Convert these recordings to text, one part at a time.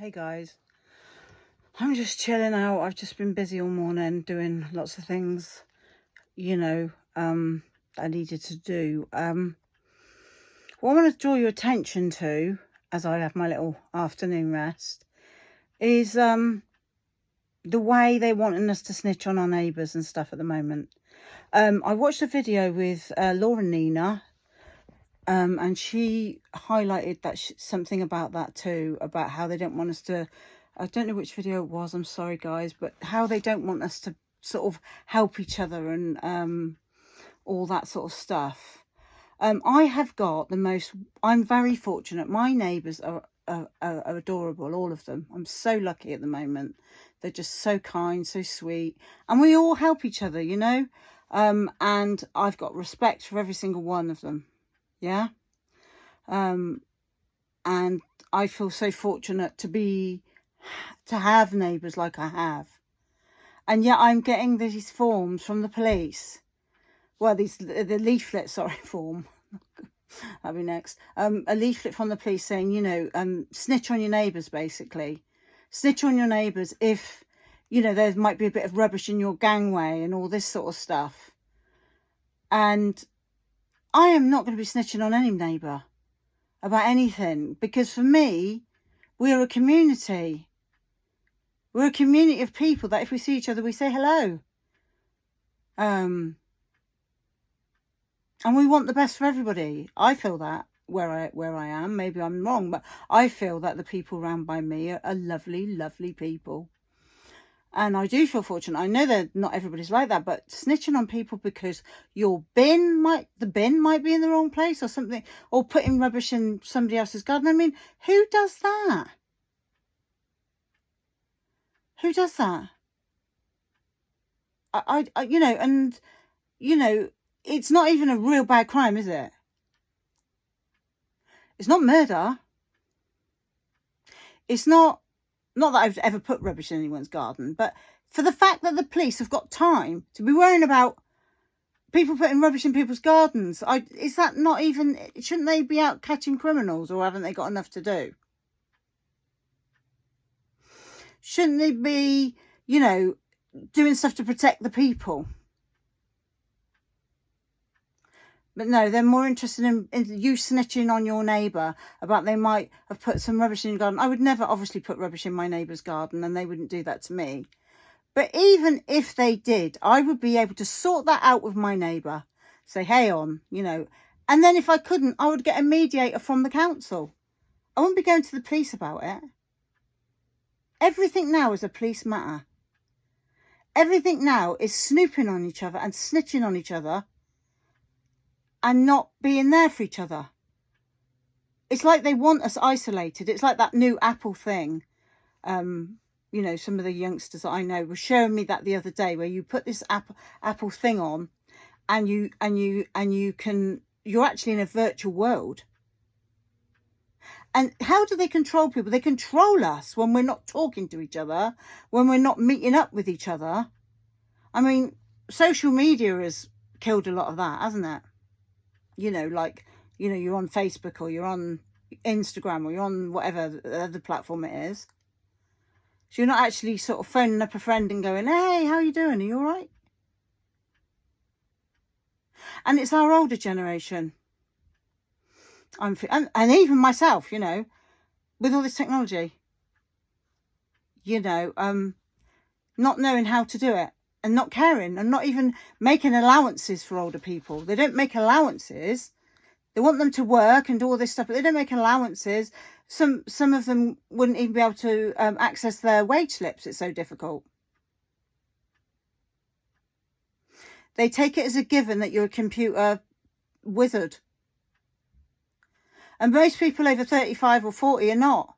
Hey guys, I'm just chilling out. I've just been busy all morning doing lots of things, that I needed to do. What I want to draw your attention to as I have my little afternoon rest is the way they're wanting us to snitch on our neighbours and stuff at the moment. I watched a video with Laura Nina, and she highlighted that something about that too, about how they don't want us to, I don't know which video it was, I'm sorry guys, but how they don't want us to sort of help each other and all that sort of stuff. I have got I'm very fortunate. My neighbours are adorable, all of them. I'm so lucky at the moment. They're just so kind, so sweet, and we all help each other, and I've got respect for every single one of them. Yeah. And I feel so fortunate to have neighbours like I have. And yet I'm getting these forms from the police. Well, the leaflet, form. That'll be next. A leaflet from the police saying, snitch on your neighbours, basically. Snitch on your neighbours if, there might be a bit of rubbish in your gangway and all this sort of stuff. And I am not going to be snitching on any neighbour about anything, because for me, we're a community. We're a community of people that if we see each other, we say hello. And we want the best for everybody. I feel that where I am. Maybe I'm wrong, but I feel that the people around by me are lovely, lovely people. And I do feel fortunate. I know that not everybody's like that, but snitching on people because the bin might be in the wrong place or something, or putting rubbish in somebody else's garden. I mean, who does that? Who does that? It's not even a real bad crime, is it? It's not murder. It's not that I've ever put rubbish in anyone's garden, but for the fact that the police have got time to be worrying about people putting rubbish in people's gardens, is that not even, shouldn't they be out catching criminals, or haven't they got enough to do? Shouldn't they be, doing stuff to protect the people? But no, they're more interested in you snitching on your neighbour about they might have put some rubbish in your garden. I would never obviously put rubbish in my neighbour's garden, and they wouldn't do that to me. But even if they did, I would be able to sort that out with my neighbour. Say, hey on, And then if I couldn't, I would get a mediator from the council. I wouldn't be going to the police about it. Everything now is a police matter. Everything now is snooping on each other and snitching on each other, and not being there for each other. It's like they want us isolated. It's like that new Apple thing. Some of the youngsters that I know were showing me that the other day, where you put this Apple thing on, and you're actually in a virtual world. And how do they control people? They control us when we're not talking to each other, when we're not meeting up with each other. I mean, social media has killed a lot of that, hasn't it? You're on Facebook, or you're on Instagram, or you're on whatever other platform it is. So you're not actually sort of phoning up a friend and going, hey, how are you doing? Are you all right? And it's our older generation. And even myself, with all this technology, not knowing how to do it, and not caring, and not even making allowances for older people. They don't make allowances. They want them to work and do all this stuff, but they don't make allowances. Some of them wouldn't even be able to access their wage slips. It's so difficult. They take it as a given that you're a computer wizard. And most people over 35 or 40 are not.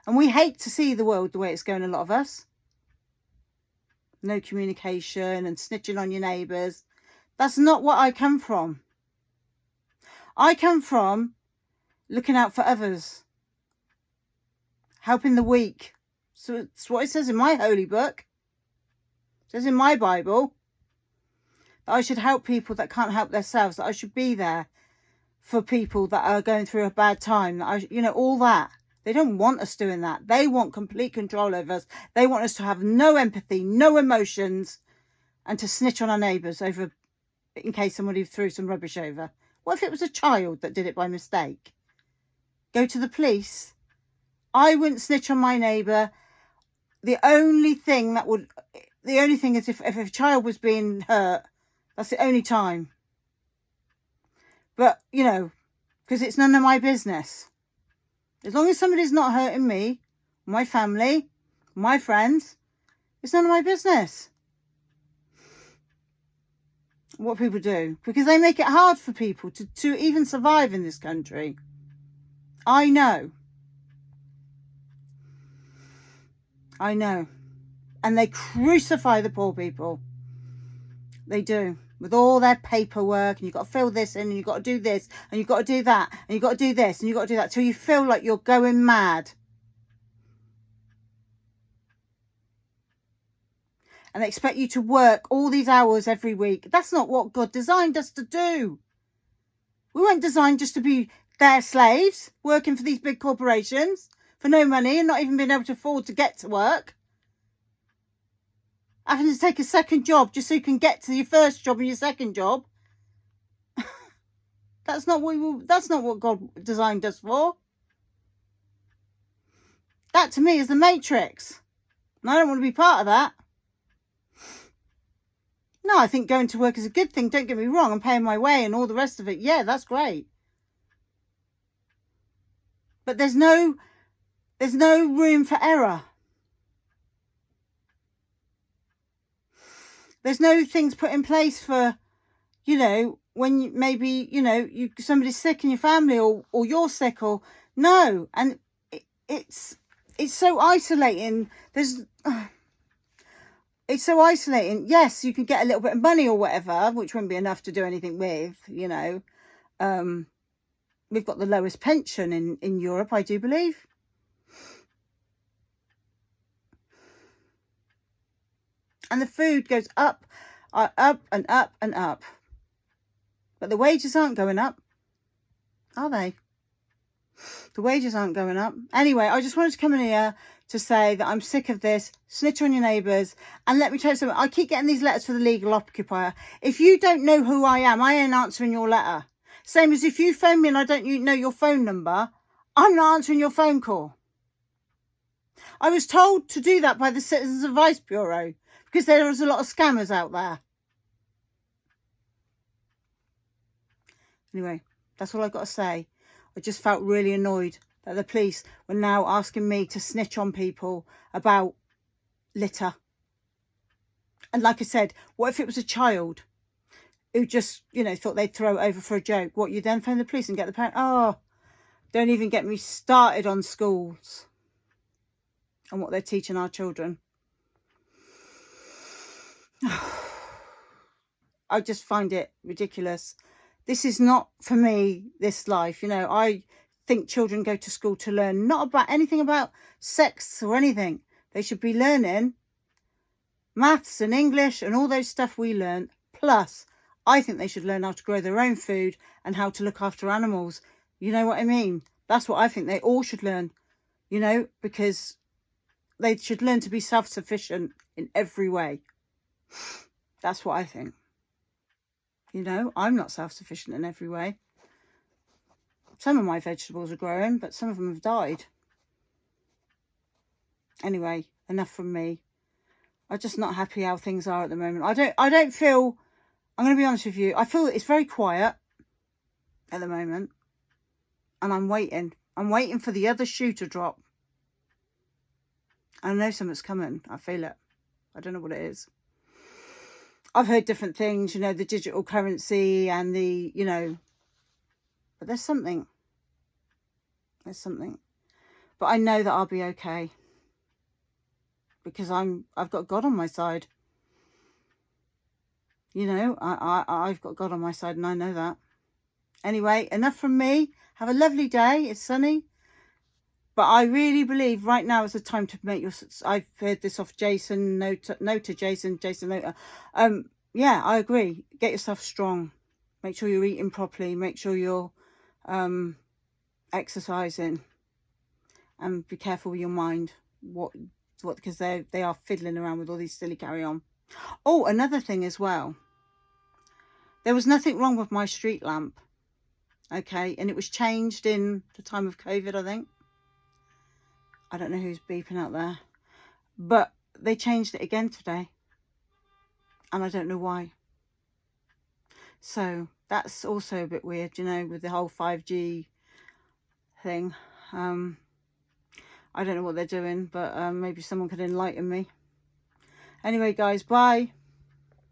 And we hate to see the world the way it's going, a lot of us. No communication and snitching on your neighbours. That's not what I come from. I come from looking out for others. Helping the weak. So it's what it says in my holy book. It says in my Bible that I should help people that can't help themselves. That I should be there for people that are going through a bad time. You know, all that. They don't want us doing that. They want complete control over us. They want us to have no empathy, no emotions, and to snitch on our neighbours over, in case somebody threw some rubbish over. What if it was a child that did it by mistake? Go to the police. I wouldn't snitch on my neighbour. The only thing is if a child was being hurt, that's the only time. But, you know, because it's none of my business. As long as somebody's not hurting me, my family, my friends, it's none of my business what people do. Because they make it hard for people to even survive in this country. I know. And they crucify the poor people. They do. With all their paperwork, and you've got to fill this in, and you've got to do this, and you've got to do that, and you've got to do this, and you've got to do that, till you feel like you're going mad. And they expect you to work all these hours every week. That's not what God designed us to do. We weren't designed just to be their slaves, working for these big corporations for no money and not even being able to afford to get to work. Having to take a second job just so you can get to your first job and your second job. That's not what God designed us for. That to me is the Matrix. And I don't want to be part of that. No, I think going to work is a good thing. Don't get me wrong. I'm paying my way and all the rest of it. Yeah, that's great. But there's no room for error. There's no things put in place for, you know, when maybe, you know, somebody's sick in your family or you're sick or no. And it's so isolating. It's so isolating. Yes, you can get a little bit of money or whatever, which wouldn't be enough to do anything with, you know. We've got the lowest pension in Europe, I do believe. And the food goes up and up and up. But the wages aren't going up, are they? The wages aren't going up. Anyway, I just wanted to come in here to say that I'm sick of this. Snitch on your neighbours. And let me tell you something. I keep getting these letters for the legal occupier. If you don't know who I am, I ain't answering your letter. Same as if you phone me and I don't know your phone number, I'm not answering your phone call. I was told to do that by the Citizens Advice Bureau because there is a lot of scammers out there. Anyway, that's all I've got to say. I just felt really annoyed that the police were now asking me to snitch on people about litter. And like I said, what if it was a child who just, you know, thought they'd throw it over for a joke? What, you then phone the police and get the parent? Oh, don't even get me started on schools and what they're teaching our children. I just find it ridiculous. This is not for me, this life. You know, I think children go to school to learn not about anything about sex or anything. They should be learning maths and English and all those stuff we learn. Plus, I think they should learn how to grow their own food and how to look after animals. You know what I mean? That's what I think they all should learn, you know, because they should learn to be self-sufficient in every way. That's what I think. You know, I'm not self-sufficient in every way. Some of my vegetables are growing, but some of them have died. Anyway, enough from me. I'm just not happy how things are at the moment. I don't feel, I'm going to be honest with you, I feel that it's very quiet at the moment. And I'm waiting. I'm waiting for the other shoe to drop. I know something's coming. I feel it. I don't know what it is. I've heard different things, you know, the digital currency and the, you know, but there's something. There's something. But I know that I'll be okay. Because I've got God on my side. You know, I've got God on my side and I know that. Anyway, enough from me. Have a lovely day. It's sunny. But I really believe right now is the time to make your... I've heard this off Jason Jason Nota. Yeah, I agree. Get yourself strong. Make sure you're eating properly. Make sure you're exercising, and be careful with your mind. What because they are fiddling around with all these silly carry on. Oh, another thing as well. There was nothing wrong with my street lamp. Okay, and it was changed in the time of COVID, I think. I don't know who's beeping out there, but they changed it again today, and I don't know why. So that's also a bit weird, you know, with the whole 5G thing. I don't know what they're doing, but maybe someone could enlighten me. Anyway, guys, bye.